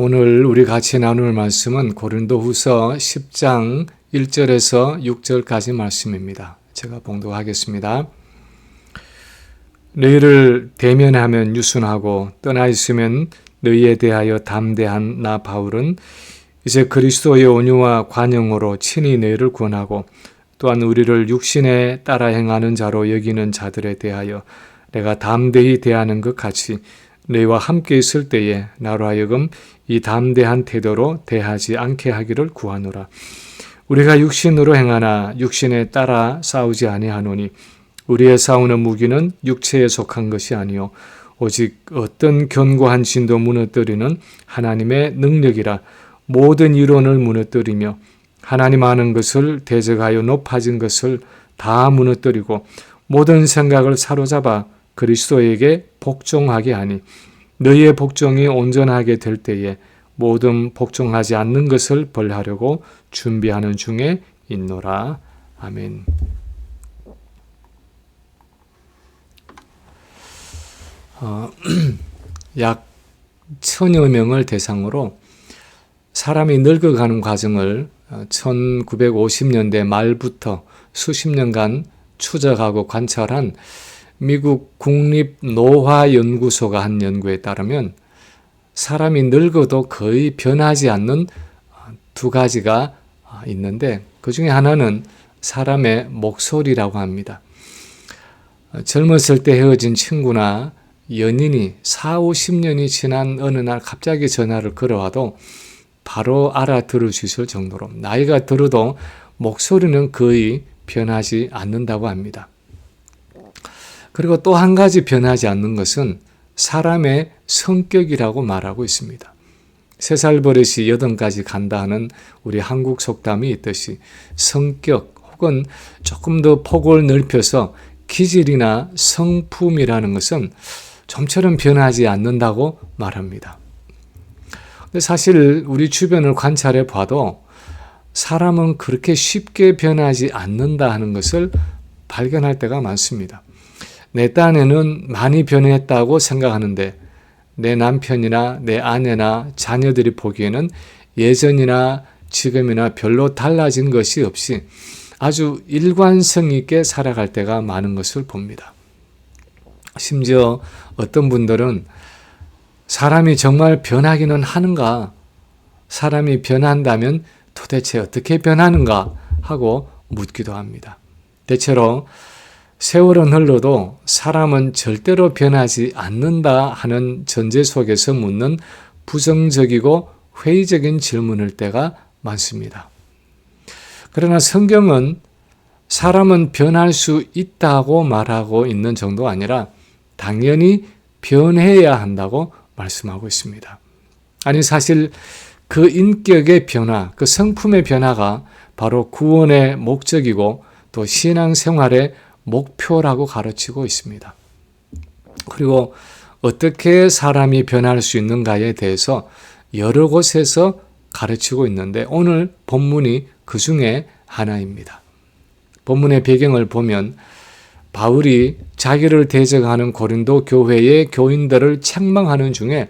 오늘 우리 같이 나눌 말씀은 고린도후서 10장 1절에서 6절까지 말씀입니다. 제가 봉독하겠습니다. 너희를 대면하면 유순하고 떠나 있으면 너희에 대하여 담대한 나 바울은 이제 그리스도의 온유와 관용으로 친히 너희를 구원하고 또한 우리를 육신에 따라 행하는 자로 여기는 자들에 대하여 내가 담대히 대하는 것 같이 너희와 함께 있을 때에 나로 하여금 이 담대한 태도로 대하지 않게 하기를 구하노라. 우리가 육신으로 행하나 육신에 따라 싸우지 아니하노니 우리의 싸우는 무기는 육체에 속한 것이 아니요 오직 어떤 견고한 진도 무너뜨리는 하나님의 능력이라. 모든 이론을 무너뜨리며 하나님 아는 것을 대적하여 높아진 것을 다 무너뜨리고 모든 생각을 사로잡아 그리스도에게 복종하게 하니 너희의 복종이 온전하게 될 때에 모든 복종하지 않는 것을 벌하려고 준비하는 중에 있노라. 아멘. 약 1000여 명을 대상으로 사람이 늙어가는 과정을 1950년대 말부터 수십 년간 추적하고 관찰한 미국 국립노화연구소가 한 연구에 따르면 사람이 늙어도 거의 변하지 않는 두 가지가 있는데 그 중에 하나는 사람의 목소리라고 합니다. 젊었을 때 헤어진 친구나 연인이 40-50년이 지난 어느 날 갑자기 전화를 걸어와도 바로 알아들을 수 있을 정도로 나이가 들어도 목소리는 거의 변하지 않는다고 합니다. 그리고 또 한 가지 변하지 않는 것은 사람의 성격이라고 말하고 있습니다. 3살 버릇이 8까지 간다 하는 우리 한국 속담이 있듯이 성격 혹은 조금 더 폭을 넓혀서 기질이나 성품이라는 것은 좀처럼 변하지 않는다고 말합니다. 근데 사실 우리 주변을 관찰해 봐도 사람은 그렇게 쉽게 변하지 않는다 하는 것을 발견할 때가 많습니다. 내 딴에는 많이 변했다고 생각하는데 내 남편이나 내 아내나 자녀들이 보기에는 예전이나 지금이나 별로 달라진 것이 없이 아주 일관성 있게 살아갈 때가 많은 것을 봅니다. 심지어 어떤 분들은 사람이 정말 변하기는 하는가? 사람이 변한다면 도대체 어떻게 변하는가? 하고 묻기도 합니다. 대체로 세월은 흘러도 사람은 절대로 변하지 않는다 하는 전제 속에서 묻는 부정적이고 회의적인 질문일 때가 많습니다. 그러나 성경은 사람은 변할 수 있다고 말하고 있는 정도가 아니라 당연히 변해야 한다고 말씀하고 있습니다. 아니 사실 그 인격의 변화, 그 성품의 변화가 바로 구원의 목적이고 또 신앙생활의 목표라고 가르치고 있습니다. 그리고 어떻게 사람이 변할 수 있는가에 대해서 여러 곳에서 가르치고 있는데 오늘 본문이 그 중에 하나입니다. 본문의 배경을 보면 바울이 자기를 대적하는 고린도 교회의 교인들을 책망하는 중에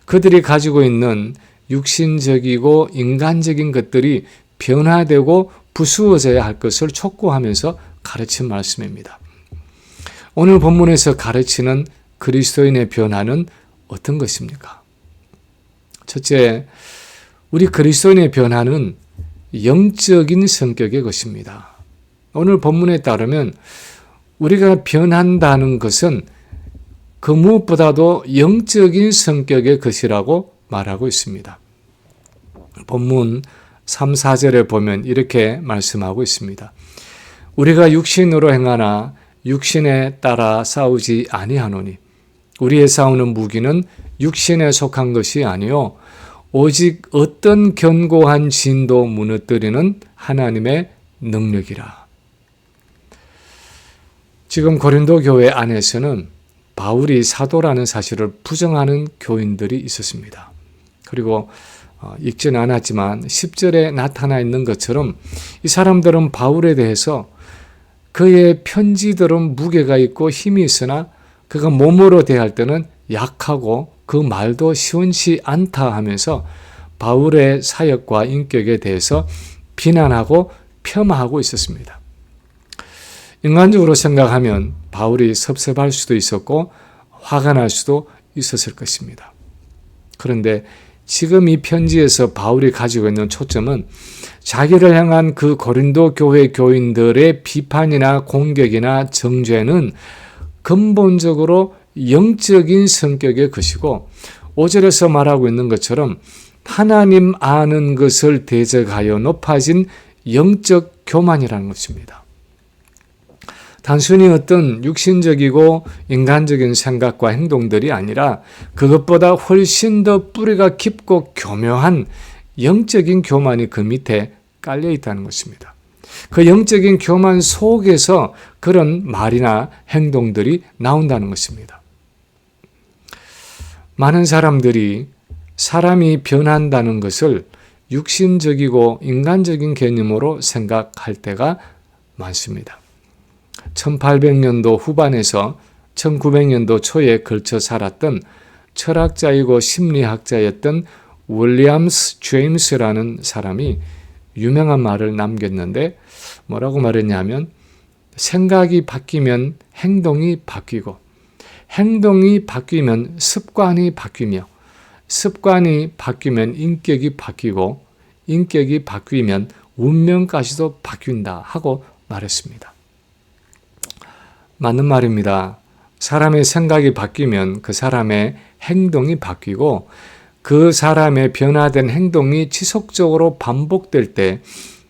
그들이 가지고 있는 육신적이고 인간적인 것들이 변화되고 부수어져야 할 것을 촉구하면서 가르친 말씀입니다. 오늘 본문에서 가르치는 그리스도인의 변화는 어떤 것입니까? 첫째, 우리 그리스도인의 변화는 영적인 성격의 것입니다. 오늘 본문에 따르면 우리가 변한다는 것은 그 무엇보다도 영적인 성격의 것이라고 말하고 있습니다. 본문 3, 4절에 보면 이렇게 말씀하고 있습니다. 우리가 육신으로 행하나 육신에 따라 싸우지 아니하노니 우리의 싸우는 무기는 육신에 속한 것이 아니요 오직 어떤 견고한 진도 무너뜨리는 하나님의 능력이라. 지금 고린도 교회 안에서는 바울이 사도라는 사실을 부정하는 교인들이 있었습니다. 그리고 읽지는 않았지만 10절에 나타나 있는 것처럼 이 사람들은 바울에 대해서 그의 편지들은 무게가 있고 힘이 있으나 그가 몸으로 대할 때는 약하고 그 말도 시원치 않다 하면서 바울의 사역과 인격에 대해서 비난하고 폄하하고 있었습니다. 인간적으로 생각하면 바울이 섭섭할 수도 있었고 화가 날 수도 있었을 것입니다. 그런데 지금 이 편지에서 바울이 가지고 있는 초점은 자기를 향한 그 고린도 교회 교인들의 비판이나 공격이나 정죄는 근본적으로 영적인 성격의 것이고 5절에서 말하고 있는 것처럼 하나님 아는 것을 대적하여 높아진 영적 교만이라는 것입니다. 단순히 어떤 육신적이고 인간적인 생각과 행동들이 아니라 그것보다 훨씬 더 뿌리가 깊고 교묘한 영적인 교만이 그 밑에 깔려 있다는 것입니다. 그 영적인 교만 속에서 그런 말이나 행동들이 나온다는 것입니다. 많은 사람들이 사람이 변한다는 것을 육신적이고 인간적인 개념으로 생각할 때가 많습니다. 1800년도 후반에서 1900년도 초에 걸쳐 살았던 철학자이고 심리학자였던 윌리엄스 제임스라는 사람이 유명한 말을 남겼는데 뭐라고 말했냐면 생각이 바뀌면 행동이 바뀌고 행동이 바뀌면 습관이 바뀌며 습관이 바뀌면 인격이 바뀌고 인격이 바뀌면 운명까지도 바뀐다 하고 말했습니다. 맞는 말입니다. 사람의 생각이 바뀌면 그 사람의 행동이 바뀌고 그 사람의 변화된 행동이 지속적으로 반복될 때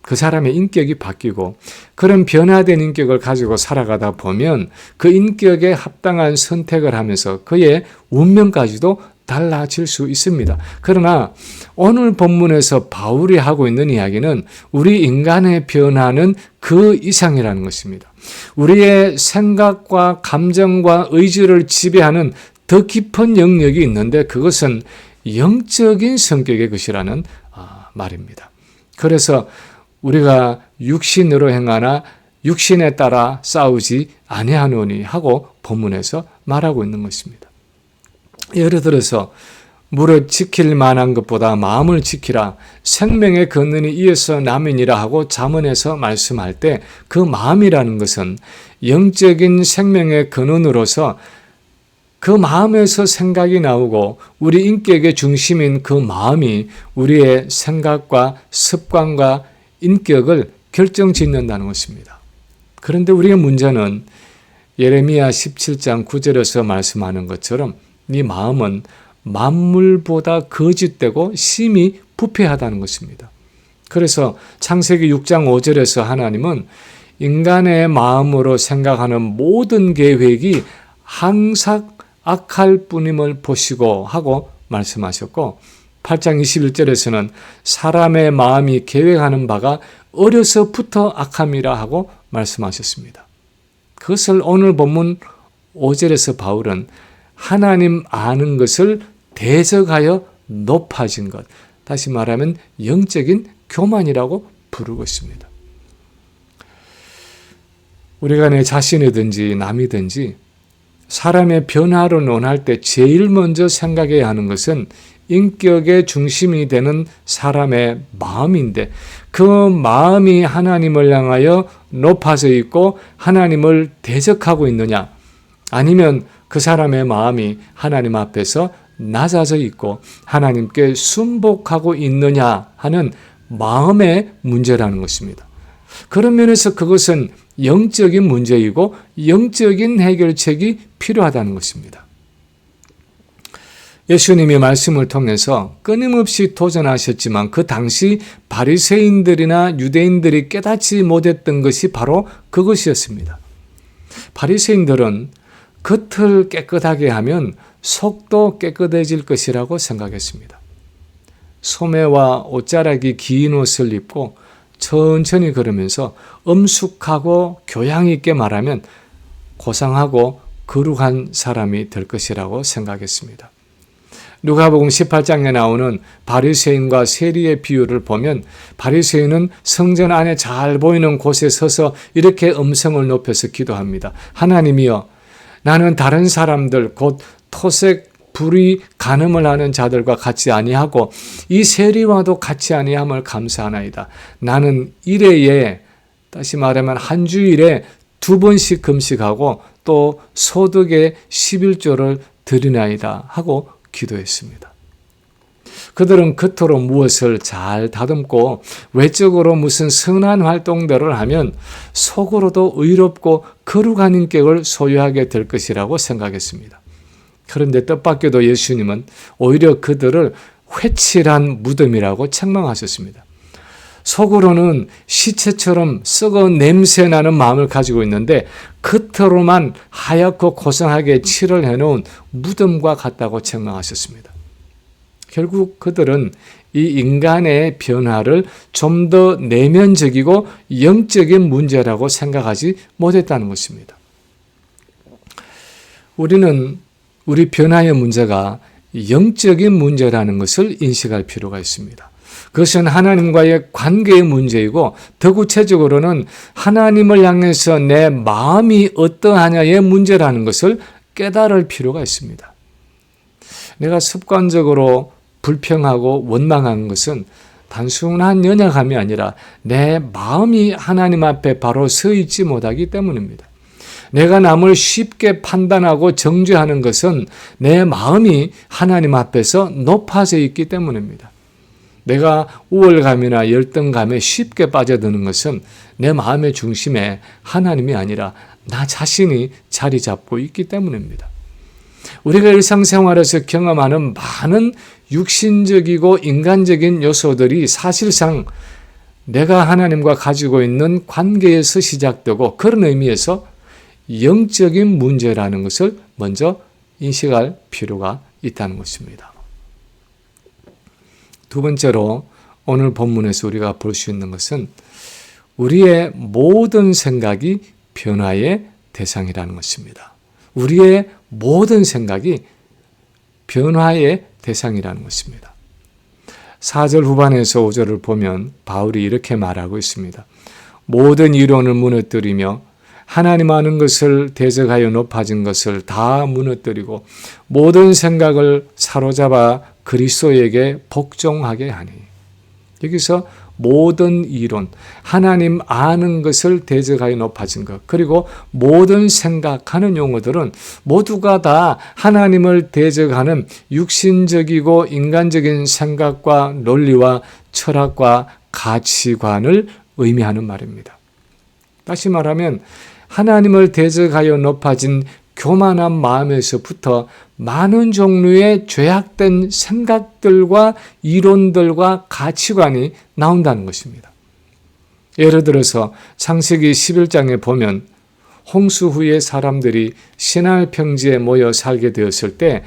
그 사람의 인격이 바뀌고 그런 변화된 인격을 가지고 살아가다 보면 그 인격에 합당한 선택을 하면서 그의 운명까지도 달라질 수 있습니다. 그러나 오늘 본문에서 바울이 하고 있는 이야기는 우리 인간의 변화는 그 이상이라는 것입니다. 우리의 생각과 감정과 의지를 지배하는 더 깊은 영역이 있는데 그것은 영적인 성격의 것이라는 말입니다. 그래서 우리가 육신으로 행하나 육신에 따라 싸우지 아니하노니 하고 본문에서 말하고 있는 것입니다. 예를 들어서 무릇 지킬 만한 것보다 마음을 지키라 생명의 근원이 이에서 남이니라 하고 잠언에서 말씀할 때 그 마음이라는 것은 영적인 생명의 근원으로서 그 마음에서 생각이 나오고 우리 인격의 중심인 그 마음이 우리의 생각과 습관과 인격을 결정짓는다는 것입니다. 그런데 우리의 문제는 예레미야 17장 9절에서 말씀하는 것처럼 네 마음은 만물보다 거짓되고 심히 부패하다는 것입니다. 그래서 창세기 6장 5절에서 하나님은 인간의 마음으로 생각하는 모든 계획이 항상 악할 뿐임을 보시고 하고 말씀하셨고 8장 21절에서는 사람의 마음이 계획하는 바가 어려서부터 악함이라 하고 말씀하셨습니다. 그것을 오늘 본문 5절에서 바울은 하나님 아는 것을 대적하여 높아진 것, 다시 말하면 영적인 교만이라고 부르고 있습니다. 우리가 내 자신이든지 남이든지 사람의 변화를 논할 때 제일 먼저 생각해야 하는 것은 인격의 중심이 되는 사람의 마음인데 그 마음이 하나님을 향하여 높아져 있고 하나님을 대적하고 있느냐 아니면 그 사람의 마음이 하나님 앞에서 낮아져 있고 하나님께 순복하고 있느냐 하는 마음의 문제라는 것입니다. 그런 면에서 그것은 영적인 문제이고 영적인 해결책이 필요하다는 것입니다. 예수님이 말씀을 통해서 끊임없이 도전하셨지만 그 당시 바리새인들이나 유대인들이 깨닫지 못했던 것이 바로 그것이었습니다. 바리새인들은 겉을 깨끗하게 하면 속도 깨끗해질 것이라고 생각했습니다. 소매와 옷자락이 긴 옷을 입고 천천히 걸으면서 엄숙하고 교양 있게 말하면 고상하고 거룩한 사람이 될 것이라고 생각했습니다. 누가복음 18장에 나오는 바리새인과 세리의 비유를 보면 바리새인은 성전 안에 잘 보이는 곳에 서서 이렇게 음성을 높여서 기도합니다. 하나님이여, 나는 다른 사람들 곧 토색 불의 간음을 하는 자들과 같이 아니하고 이 세리와도 같이 아니함을 감사하나이다. 나는 일회에 다시 말하면 한 주일에 2번씩 금식하고 또 소득의 11조를 드리나이다 하고 기도했습니다. 그들은 겉으로 무엇을 잘 다듬고 외적으로 무슨 선한 활동들을 하면 속으로도 의롭고 거룩한 인격을 소유하게 될 것이라고 생각했습니다. 그런데 뜻밖에도 예수님은 오히려 그들을 회칠한 무덤이라고 책망하셨습니다. 속으로는 시체처럼 썩어 냄새나는 마음을 가지고 있는데 겉으로만 하얗고 고상하게 칠을 해놓은 무덤과 같다고 책망하셨습니다. 결국 그들은 이 인간의 변화를 좀 더 내면적이고 영적인 문제라고 생각하지 못했다는 것입니다. 우리는 우리 변화의 문제가 영적인 문제라는 것을 인식할 필요가 있습니다. 그것은 하나님과의 관계의 문제이고 더 구체적으로는 하나님을 향해서 내 마음이 어떠하냐의 문제라는 것을 깨달을 필요가 있습니다. 내가 습관적으로 불평하고 원망하는 것은 단순한 연약함이 아니라 내 마음이 하나님 앞에 바로 서 있지 못하기 때문입니다. 내가 남을 쉽게 판단하고 정죄하는 것은 내 마음이 하나님 앞에서 높아져 있기 때문입니다. 내가 우월감이나 열등감에 쉽게 빠져드는 것은 내 마음의 중심에 하나님이 아니라 나 자신이 자리 잡고 있기 때문입니다. 우리가 일상생활에서 경험하는 많은 육신적이고 인간적인 요소들이 사실상 내가 하나님과 가지고 있는 관계에서 시작되고 그런 의미에서 영적인 문제라는 것을 먼저 인식할 필요가 있다는 것입니다. 두 번째로 오늘 본문에서 우리가 볼 수 있는 것은 우리의 모든 생각이 변화의 대상이라는 것입니다. 우리의 모든 생각이 변화의 대상이라는 것입니다. 4절 후반에서 5절을 보면 바울이 이렇게 말하고 있습니다. 모든 이론을 무너뜨리며 하나님 아는 것을 대적하여 높아진 것을 다 무너뜨리고 모든 생각을 사로잡아 그리스도에게 복종하게 하니. 여기서 모든 이론, 하나님 아는 것을 대적하여 높아진 것, 그리고 모든 생각하는 용어들은 모두가 다 하나님을 대적하는 육신적이고 인간적인 생각과 논리와 철학과 가치관을 의미하는 말입니다. 다시 말하면 하나님을 대적하여 높아진 교만한 마음에서부터 많은 종류의 죄악된 생각들과 이론들과 가치관이 나온다는 것입니다. 예를 들어서 창세기 11장에 보면 홍수 후에 사람들이 시날 평지에 모여 살게 되었을 때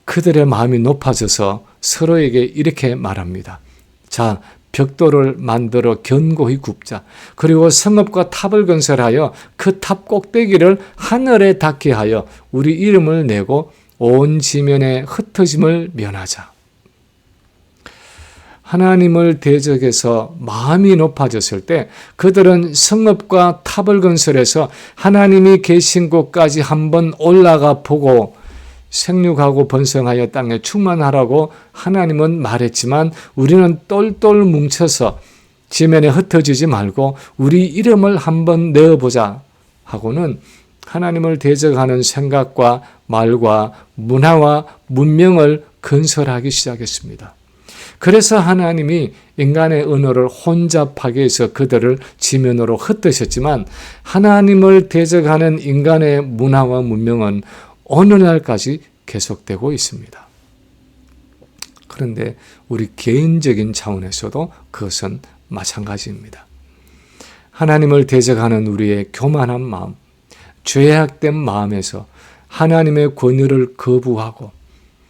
그들의 마음이 높아져서 서로에게 이렇게 말합니다. 자, 벽돌을 만들어 견고히 굽자. 그리고 성읍과 탑을 건설하여 그 탑 꼭대기를 하늘에 닿게 하여 우리 이름을 내고 온 지면에 흩어짐을 면하자. 하나님을 대적해서 마음이 높아졌을 때 그들은 성읍과 탑을 건설해서 하나님이 계신 곳까지 한번 올라가 보고 생육하고 번성하여 땅에 충만하라고 하나님은 말했지만 우리는 똘똘 뭉쳐서 지면에 흩어지지 말고 우리 이름을 한번 내어보자 하고는 하나님을 대적하는 생각과 말과 문화와 문명을 건설하기 시작했습니다. 그래서 하나님이 인간의 언어를 혼잡하게 해서 그들을 지면으로 흩으셨지만 하나님을 대적하는 인간의 문화와 문명은 오늘날까지 계속되고 있습니다. 그런데 우리 개인적인 차원에서도 그것은 마찬가지입니다. 하나님을 대적하는 우리의 교만한 마음, 죄악된 마음에서 하나님의 권위를 거부하고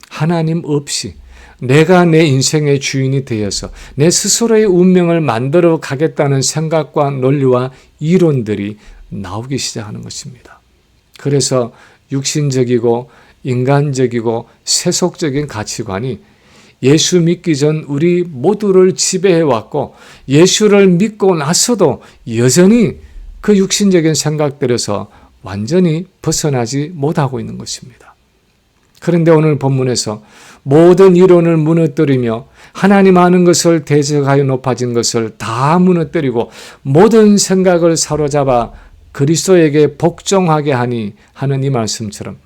하나님 없이 내가 내 인생의 주인이 되어서 내 스스로의 운명을 만들어 가겠다는 생각과 논리와 이론들이 나오기 시작하는 것입니다. 그래서 육신적이고 인간적이고 세속적인 가치관이 예수 믿기 전 우리 모두를 지배해왔고 예수를 믿고 나서도 여전히 그 육신적인 생각들에서 완전히 벗어나지 못하고 있는 것입니다. 그런데 오늘 본문에서 모든 이론을 무너뜨리며 하나님 아는 것을 대적하여 높아진 것을 다 무너뜨리고 모든 생각을 사로잡아 그리스도에게 복종하게 하니 하는 이 말씀처럼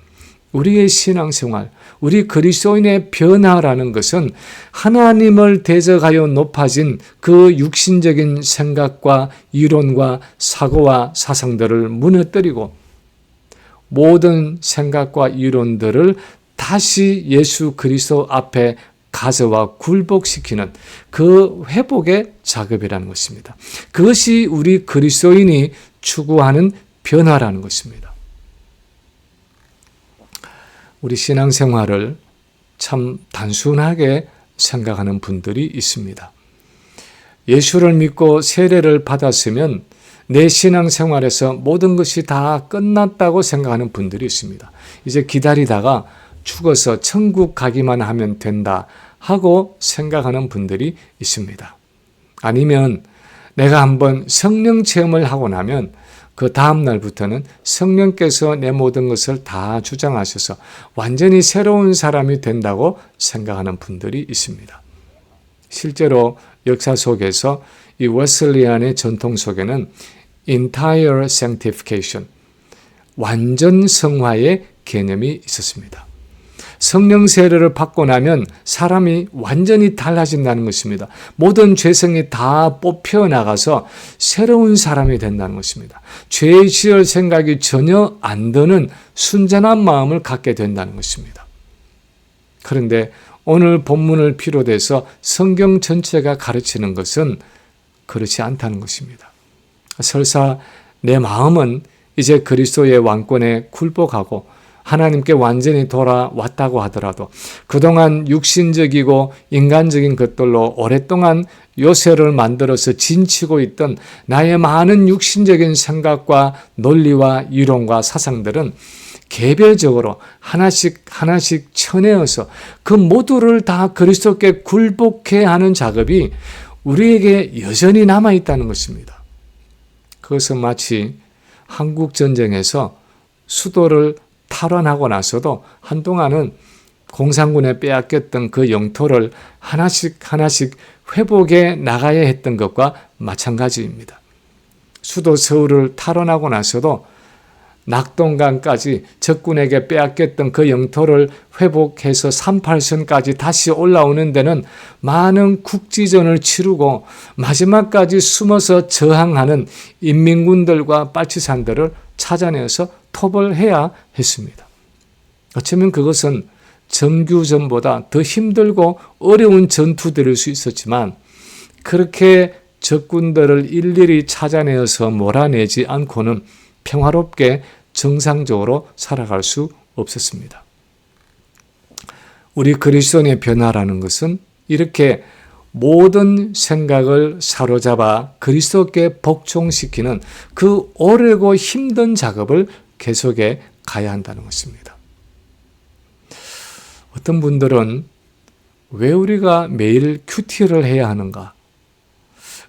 우리의 신앙생활, 우리 그리스도인의 변화라는 것은 하나님을 대적하여 높아진 그 육신적인 생각과 이론과 사고와 사상들을 무너뜨리고 모든 생각과 이론들을 다시 예수 그리스도 앞에 가져와 굴복시키는 그 회복의 작업이라는 것입니다. 그것이 우리 그리스도인이 추구하는 변화라는 것입니다. 우리 신앙생활을 참 단순하게 생각하는 분들이 있습니다. 예수를 믿고 세례를 받았으면 내 신앙생활에서 모든 것이 다 끝났다고 생각하는 분들이 있습니다. 이제 기다리다가 죽어서 천국 가기만 하면 된다 하고 생각하는 분들이 있습니다. 아니면 내가 한번 성령 체험을 하고 나면 그 다음 날부터는 성령께서 내 모든 것을 다 주장하셔서 완전히 새로운 사람이 된다고 생각하는 분들이 있습니다. 실제로 역사 속에서 이 웨슬리안의 전통 속에는 entire sanctification, 완전 성화의 개념이 있었습니다. 성령 세례를 받고 나면 사람이 완전히 달라진다는 것입니다. 모든 죄성이 다 뽑혀나가서 새로운 사람이 된다는 것입니다. 죄 지을 생각이 전혀 안 드는 순전한 마음을 갖게 된다는 것입니다. 그런데 오늘 본문을 비롯해서 성경 전체가 가르치는 것은 그렇지 않다는 것입니다. 설사 내 마음은 이제 그리스도의 왕권에 굴복하고 하나님께 완전히 돌아왔다고 하더라도 그동안 육신적이고 인간적인 것들로 오랫동안 요새를 만들어서 진치고 있던 나의 많은 육신적인 생각과 논리와 이론과 사상들은 개별적으로 하나씩 쳐내어서 그 모두를 다 그리스도께 굴복해 하는 작업이 우리에게 여전히 남아있다는 것입니다. 그것은 마치 한국전쟁에서 수도를 탈환하고 나서도 한동안은 공산군에 빼앗겼던 그 영토를 하나씩 회복해 나가야 했던 것과 마찬가지입니다. 수도 서울을 탈환하고 나서도 낙동강까지 적군에게 빼앗겼던 그 영토를 회복해서 38선까지 다시 올라오는 데는 많은 국지전을 치르고 마지막까지 숨어서 저항하는 인민군들과 빨치산들을 찾아내서 토벌해야 했습니다. 어쩌면 그것은 정규전보다 더 힘들고 어려운 전투들일 수 있었지만 그렇게 적군들을 일일이 찾아내어서 몰아내지 않고는 평화롭게 정상적으로 살아갈 수 없었습니다. 우리 그리스도인의 변화라는 것은 이렇게 모든 생각을 사로잡아 그리스도께 복종시키는 그 오래고 힘든 작업을 계속해 가야 한다는 것입니다. 어떤 분들은 왜 우리가 매일 큐티를 해야 하는가?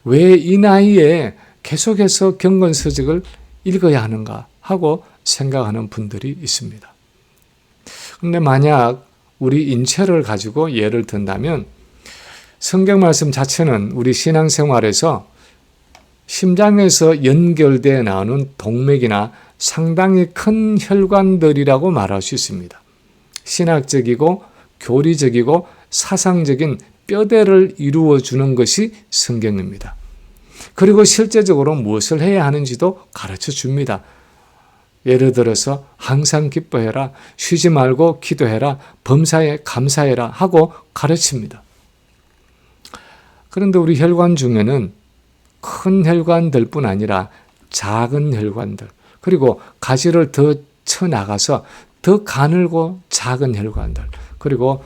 왜 이 나이에 계속해서 경건서적을 읽어야 하는가 하고 생각하는 분들이 있습니다. 그런데 만약 우리 인체를 가지고 예를 든다면 성경 말씀 자체는 우리 신앙생활에서 심장에서 연결되어 나오는 동맥이나 상당히 큰 혈관들이라고 말할 수 있습니다. 신학적이고 교리적이고 사상적인 뼈대를 이루어주는 것이 성경입니다. 그리고 실제적으로 무엇을 해야 하는지도 가르쳐 줍니다. 예를 들어서 항상 기뻐해라, 쉬지 말고 기도해라, 범사에 감사해라 하고 가르칩니다. 그런데 우리 혈관 중에는 큰 혈관들뿐 아니라 작은 혈관들, 그리고 가지를 더 쳐나가서 더 가늘고 작은 혈관들, 그리고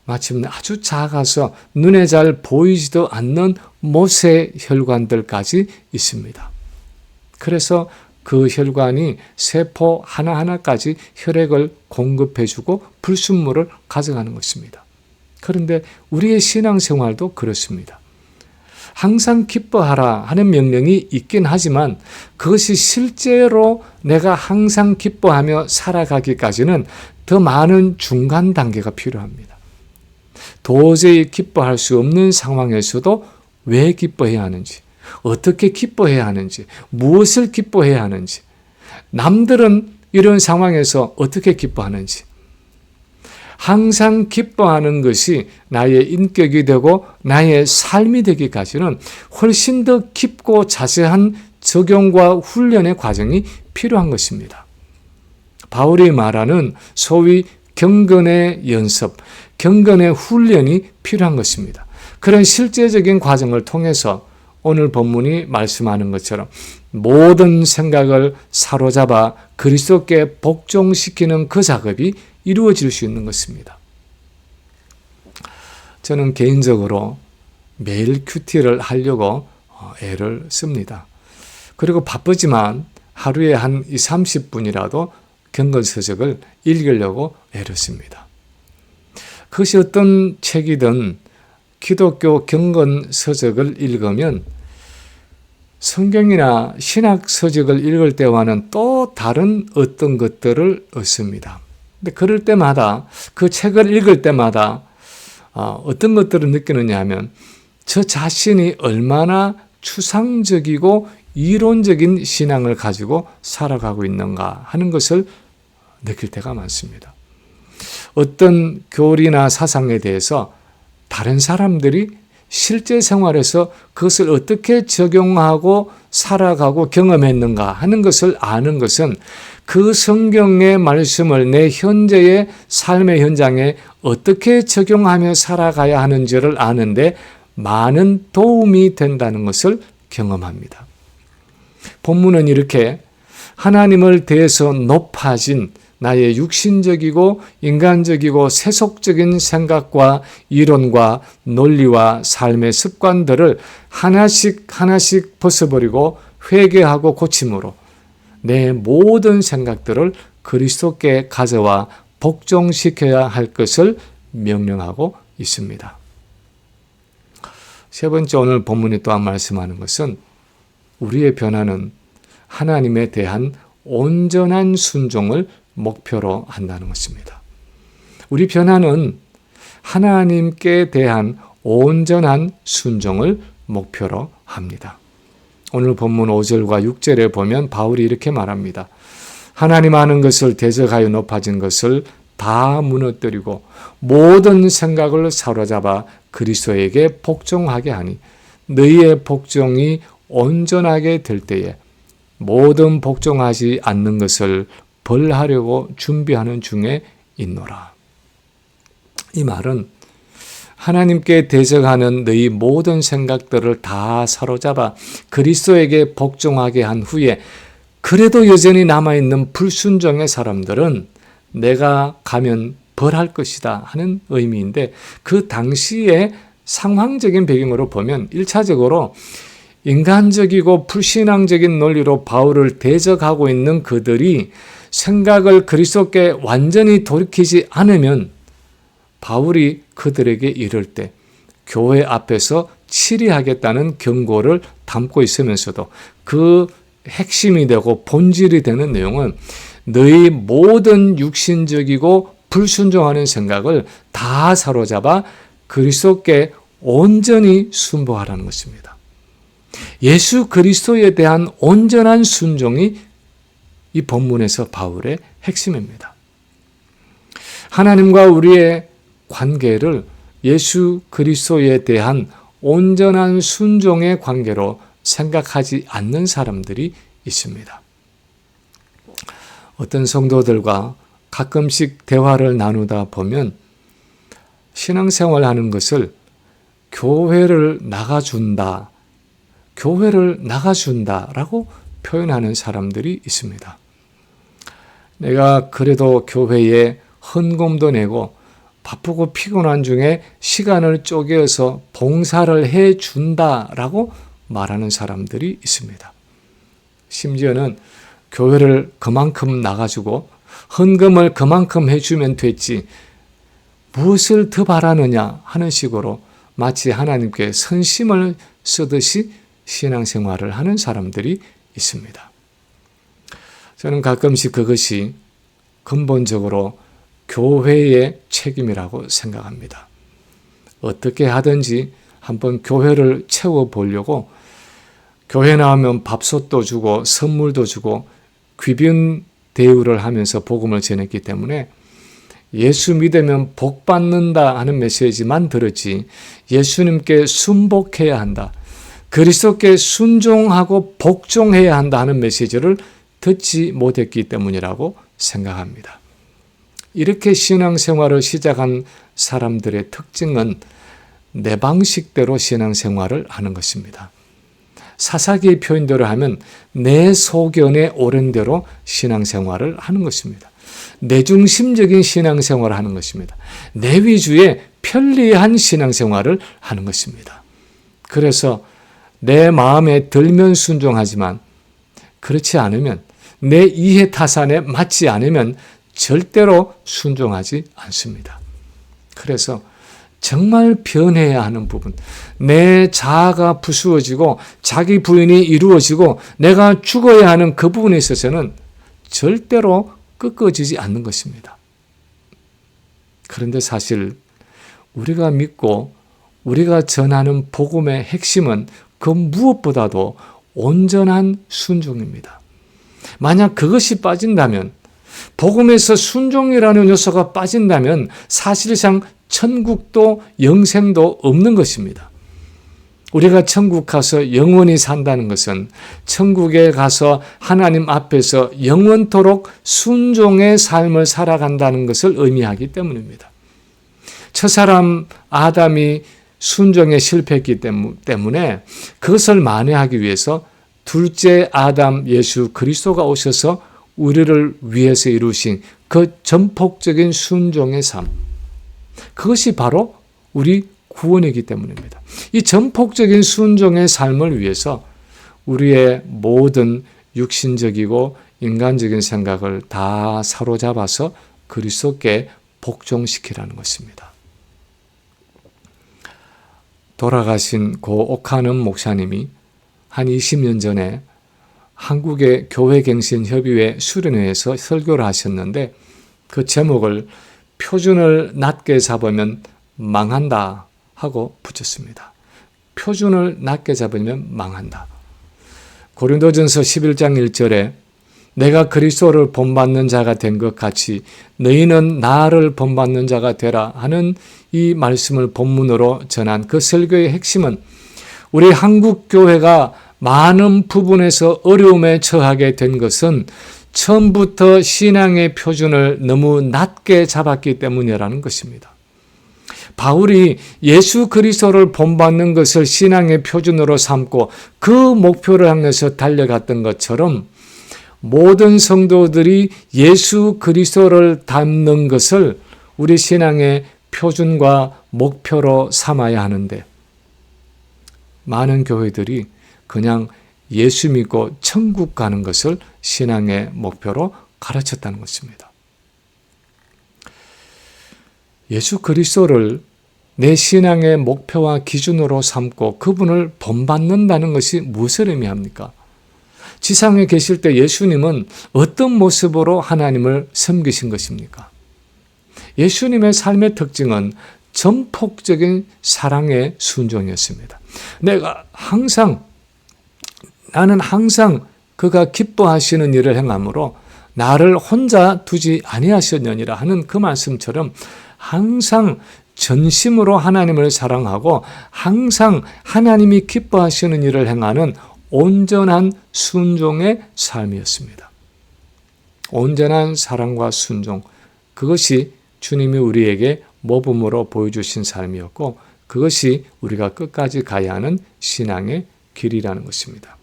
마침내 아주 작아서 눈에 잘 보이지도 않는 모세 혈관들까지 있습니다. 그래서 그 혈관이 세포 하나하나까지 혈액을 공급해주고 불순물을 가져가는 것입니다. 그런데 우리의 신앙생활도 그렇습니다. 항상 기뻐하라 하는 명령이 있긴 하지만 그것이 실제로 내가 항상 기뻐하며 살아가기까지는 더 많은 중간 단계가 필요합니다. 도저히 기뻐할 수 없는 상황에서도 왜 기뻐해야 하는지, 어떻게 기뻐해야 하는지, 무엇을 기뻐해야 하는지, 남들은 이런 상황에서 어떻게 기뻐하는지, 항상 기뻐하는 것이 나의 인격이 되고 나의 삶이 되기까지는 훨씬 더 깊고 자세한 적용과 훈련의 과정이 필요한 것입니다. 바울이 말하는 소위 경건의 연습, 경건의 훈련이 필요한 것입니다. 그런 실제적인 과정을 통해서 오늘 본문이 말씀하는 것처럼 모든 생각을 사로잡아 그리스도께 복종시키는 그 작업이 이루어질 수 있는 것입니다. 저는 개인적으로 매일 큐티를 하려고 애를 씁니다. 그리고 바쁘지만 하루에 한 30분이라도 경건서적을 읽으려고 애를 씁니다. 그것이 어떤 책이든 기독교 경건서적을 읽으면 성경이나 신학서적을 읽을 때와는 또 다른 어떤 것들을 얻습니다. 근데 그럴 때마다, 그 책을 읽을 때마다 어떤 것들을 느끼느냐 하면 저 자신이 얼마나 추상적이고 이론적인 신앙을 가지고 살아가고 있는가 하는 것을 느낄 때가 많습니다. 어떤 교리나 사상에 대해서 다른 사람들이 실제 생활에서 그것을 어떻게 적용하고 살아가고 경험했는가 하는 것을 아는 것은 그 성경의 말씀을 내 현재의 삶의 현장에 어떻게 적용하며 살아가야 하는지를 아는데 많은 도움이 된다는 것을 경험합니다. 본문은 이렇게 하나님을 대해서 높아진 나의 육신적이고 인간적이고 세속적인 생각과 이론과 논리와 삶의 습관들을 하나씩 벗어버리고 회개하고 고침으로 내 모든 생각들을 그리스도께 가져와 복종시켜야 할 것을 명령하고 있습니다. 세 번째, 오늘 본문이 또한 말씀하는 것은 우리의 변화는 하나님에 대한 온전한 순종을 목표로 한다는 것입니다. 우리 변화는 하나님께 대한 온전한 순종을 목표로 합니다. 오늘 본문 5절과 6절에 보면 바울이 이렇게 말합니다. 하나님 아는 것을 대적하여 높아진 것을 다 무너뜨리고 모든 생각을 사로잡아 그리스도에게 복종하게 하니 너희의 복종이 온전하게 될 때에 모든 복종하지 않는 것을 벌하려고 준비하는 중에 있노라. 이 말은 하나님께 대적하는 너희 모든 생각들을 다 사로잡아 그리스도에게 복종하게 한 후에 그래도 여전히 남아있는 불순종의 사람들은 내가 가면 벌할 것이다 하는 의미인데, 그 당시의 상황적인 배경으로 보면 1차적으로 인간적이고 불신앙적인 논리로 바울을 대적하고 있는 그들이 생각을 그리스도께 완전히 돌이키지 않으면 바울이 그들에게 이를 때 교회 앞에서 치리하겠다는 경고를 담고 있으면서도 그 핵심이 되고 본질이 되는 내용은 너희 모든 육신적이고 불순종하는 생각을 다 사로잡아 그리스도께 온전히 순복하라는 것입니다. 예수 그리스도에 대한 온전한 순종이 이 본문에서 바울의 핵심입니다. 하나님과 우리의 관계를 예수 그리스도에 대한 온전한 순종의 관계로 생각하지 않는 사람들이 있습니다. 어떤 성도들과 가끔씩 대화를 나누다 보면 신앙생활 하는 것을 교회를 나가준다라고 표현하는 사람들이 있습니다. 내가 그래도 교회에 헌금도 내고 바쁘고 피곤한 중에 시간을 쪼개서 봉사를 해준다라고 말하는 사람들이 있습니다. 심지어는 교회를 그만큼 나가주고 헌금을 그만큼 해주면 됐지 무엇을 더 바라느냐 하는 식으로 마치 하나님께 선심을 쓰듯이 신앙생활을 하는 사람들이 있습니다. 저는 가끔씩 그것이 근본적으로 교회의 책임이라고 생각합니다. 어떻게 하든지 한번 교회를 채워보려고 교회 나오면 밥솥도 주고 선물도 주고 귀빈 대우를 하면서 복음을 전했기 때문에 예수 믿으면 복 받는다 하는 메시지만 들었지 예수님께 순복해야 한다. 그리스도께 순종하고 복종해야 한다 하는 메시지를 듣지 못했기 때문이라고 생각합니다. 이렇게 신앙생활을 시작한 사람들의 특징은 내 방식대로 신앙생활을 하는 것입니다. 사사기의 표현대로 하면 내 소견에 옳은 대로 신앙생활을 하는 것입니다. 내중심적인 신앙생활을 하는 것입니다. 내 위주의 편리한 신앙생활을 하는 것입니다. 그래서 내 마음에 들면 순종하지만 그렇지 않으면 내 이해 타산에 맞지 않으면 절대로 순종하지 않습니다. 그래서 정말 변해야 하는 부분, 내 자아가 부수어지고 자기 부인이 이루어지고 내가 죽어야 하는 그 부분에 있어서는 절대로 꺾어지지 않는 것입니다. 그런데 사실 우리가 믿고 우리가 전하는 복음의 핵심은 그 무엇보다도 온전한 순종입니다. 만약 그것이 빠진다면, 복음에서 순종이라는 요소가 빠진다면 사실상 천국도 영생도 없는 것입니다. 우리가 천국 가서 영원히 산다는 것은 천국에 가서 하나님 앞에서 영원토록 순종의 삶을 살아간다는 것을 의미하기 때문입니다. 첫사람 아담이 순종에 실패했기 때문에 그것을 만회하기 위해서 둘째 아담 예수 그리스도가 오셔서 우리를 위해서 이루신 그 전폭적인 순종의 삶, 그것이 바로 우리 구원이기 때문입니다. 이 전폭적인 순종의 삶을 위해서 우리의 모든 육신적이고 인간적인 생각을 다 사로잡아서 그리스도께 복종시키라는 것입니다. 돌아가신 고 오카는 목사님이 한 20년 전에 한국의 교회갱신협의회 수련회에서 설교를 하셨는데 그 제목을 표준을 낮게 잡으면 망한다 하고 붙였습니다. 표준을 낮게 잡으면 망한다. 고린도전서 11장 1절에 내가 그리스도를 본받는 자가 된 것 같이 너희는 나를 본받는 자가 되라 하는 이 말씀을 본문으로 전한 그 설교의 핵심은 우리 한국교회가 많은 부분에서 어려움에 처하게 된 것은 처음부터 신앙의 표준을 너무 낮게 잡았기 때문이라는 것입니다. 바울이 예수 그리스도를 본받는 것을 신앙의 표준으로 삼고 그 목표를 향해서 달려갔던 것처럼 모든 성도들이 예수 그리스도를 닮는 것을 우리 신앙의 표준과 목표로 삼아야 하는데 많은 교회들이 그냥 예수 믿고 천국 가는 것을 신앙의 목표로 가르쳤다는 것입니다. 예수 그리스도를 내 신앙의 목표와 기준으로 삼고 그분을 본받는다는 것이 무엇을 의미합니까? 지상에 계실 때 예수님은 어떤 모습으로 하나님을 섬기신 것입니까? 예수님의 삶의 특징은 전폭적인 사랑의 순종이었습니다. 나는 항상 그가 기뻐하시는 일을 행함으로 나를 혼자 두지 아니하셨느니라 하는 그 말씀처럼 항상 전심으로 하나님을 사랑하고 항상 하나님이 기뻐하시는 일을 행하는 온전한 순종의 삶이었습니다. 온전한 사랑과 순종, 그것이 주님이 우리에게 모범으로 보여주신 삶이었고 그것이 우리가 끝까지 가야 하는 신앙의 길이라는 것입니다.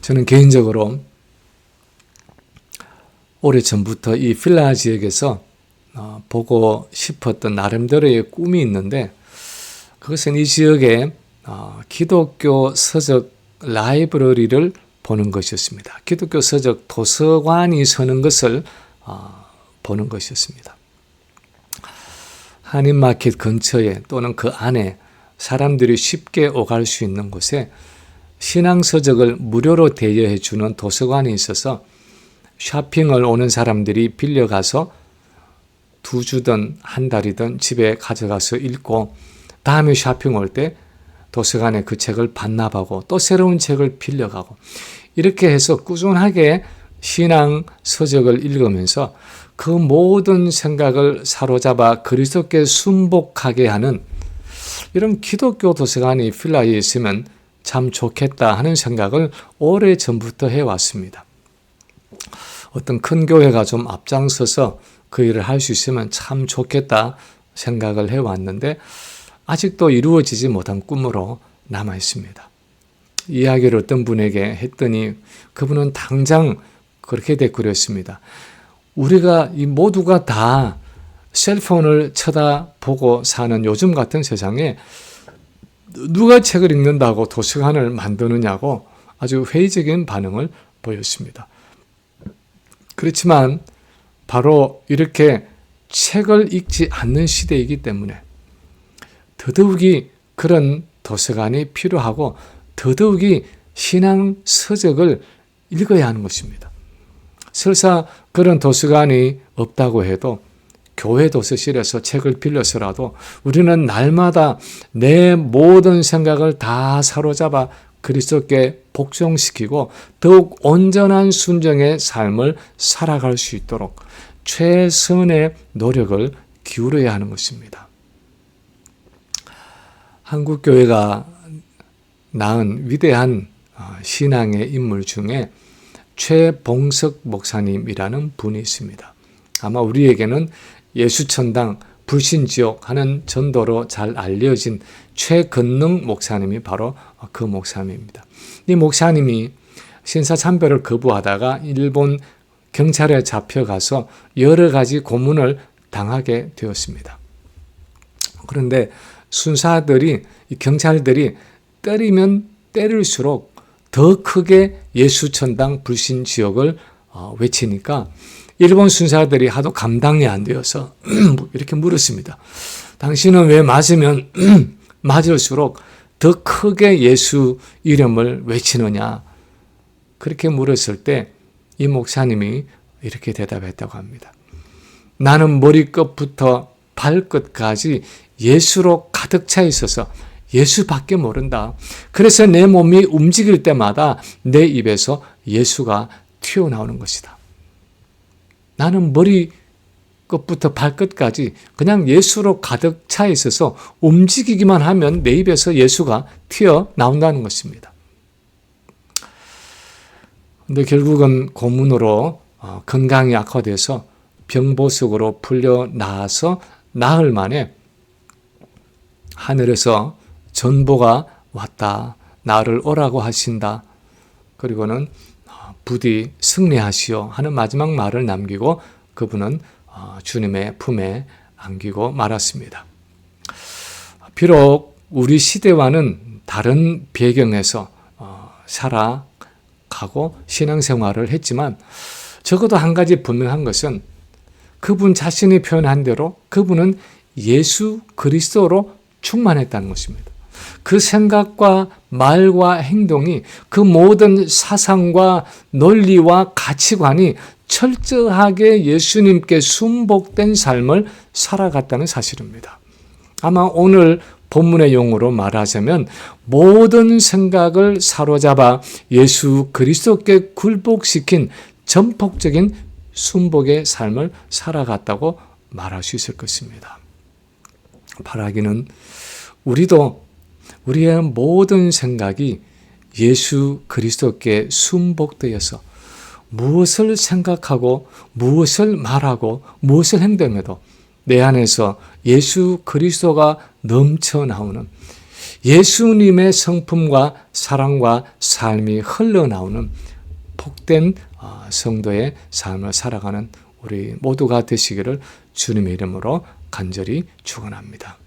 저는 개인적으로 오래전부터 이 필라 지역에서 보고 싶었던 나름대로의 꿈이 있는데 그것은 이 지역에 기독교 서적 라이브러리를 보는 것이었습니다. 기독교 서적 도서관이 서는 것을 보는 것이었습니다. 한인마켓 근처에 또는 그 안에 사람들이 쉽게 오갈 수 있는 곳에 신앙서적을 무료로 대여해 주는 도서관이 있어서 쇼핑을 오는 사람들이 빌려가서 2주든 한 달이든 집에 가져가서 읽고 다음에 쇼핑 올 때 도서관에 그 책을 반납하고 또 새로운 책을 빌려가고 이렇게 해서 꾸준하게 신앙 서적을 읽으면서 그 모든 생각을 사로잡아 그리스도께 순복하게 하는 이런 기독교 도서관이 필라에 있으면 참 좋겠다 하는 생각을 오래전부터 해왔습니다. 어떤 큰 교회가 좀 앞장서서 그 일을 할 수 있으면 참 좋겠다 생각을 해왔는데 아직도 이루어지지 못한 꿈으로 남아 있습니다. 이야기를 어떤 분에게 했더니 그분은 당장 그렇게 댓글했습니다. 우리가 이 모두가 다 셀폰을 쳐다보고 사는 요즘 같은 세상에 누가 책을 읽는다고 도서관을 만드느냐고 아주 회의적인 반응을 보였습니다. 그렇지만 바로 이렇게 책을 읽지 않는 시대이기 때문에 더더욱이 그런 도서관이 필요하고 더더욱이 신앙 서적을 읽어야 하는 것입니다. 설사 그런 도서관이 없다고 해도 교회 도서실에서 책을 빌려서라도 우리는 날마다 내 모든 생각을 다 사로잡아 그리스도께 복종시키고 더욱 온전한 순종의 삶을 살아갈 수 있도록 최선의 노력을 기울여야 하는 것입니다. 한국교회가 낳은 위대한 신앙의 인물 중에 최봉석 목사님이라는 분이 있습니다. 아마 우리에게는 예수천당 불신지옥 하는 전도로 잘 알려진 최건능 목사님이 바로 그 목사님입니다. 이 목사님이 신사참배를 거부하다가 일본 경찰에 잡혀가서 여러 가지 고문을 당하게 되었습니다. 그런데 순사들이, 경찰들이 때리면 때릴수록 더 크게 예수천당 불신지옥을 외치니까 일본 순사들이 하도 감당이 안 되어서 이렇게 물었습니다. 당신은 왜 맞으면 맞을수록 더 크게 예수 이름을 외치느냐? 그렇게 물었을 때 이 목사님이 이렇게 대답했다고 합니다. 나는 머리끝부터 발끝까지 예수로 가득 차 있어서 예수밖에 모른다. 그래서 내 몸이 움직일 때마다 내 입에서 예수가 튀어나오는 것이다. 나는 머리끝부터 발끝까지 그냥 예수로 가득 차 있어서 움직이기만 하면 내 입에서 예수가 튀어나온다는 것입니다. 근데 결국은 고문으로 건강이 악화돼서 병보석으로 풀려 나와서 나흘 만에 하늘에서 전보가 왔다. 나를 오라고 하신다. 그리고는 부디 승리하시오 하는 마지막 말을 남기고 그분은 주님의 품에 안기고 말았습니다. 비록 우리 시대와는 다른 배경에서 살아가고 신앙생활을 했지만 적어도 한 가지 분명한 것은 그분 자신이 표현한 대로 그분은 예수 그리스도로 충만했다는 것입니다. 그 생각과 말과 행동이 그 모든 사상과 논리와 가치관이 철저하게 예수님께 순복된 삶을 살아갔다는 사실입니다. 아마 오늘 본문의 용어로 말하자면 모든 생각을 사로잡아 예수 그리스도께 굴복시킨 전폭적인 순복의 삶을 살아갔다고 말할 수 있을 것입니다. 바라기는 우리도 우리의 모든 생각이 예수 그리스도께 순복되어서 무엇을 생각하고 무엇을 말하고 무엇을 행동해도 내 안에서 예수 그리스도가 넘쳐나오는 예수님의 성품과 사랑과 삶이 흘러나오는 복된 성도의 삶을 살아가는 우리 모두가 되시기를 주님의 이름으로 간절히 축원합니다.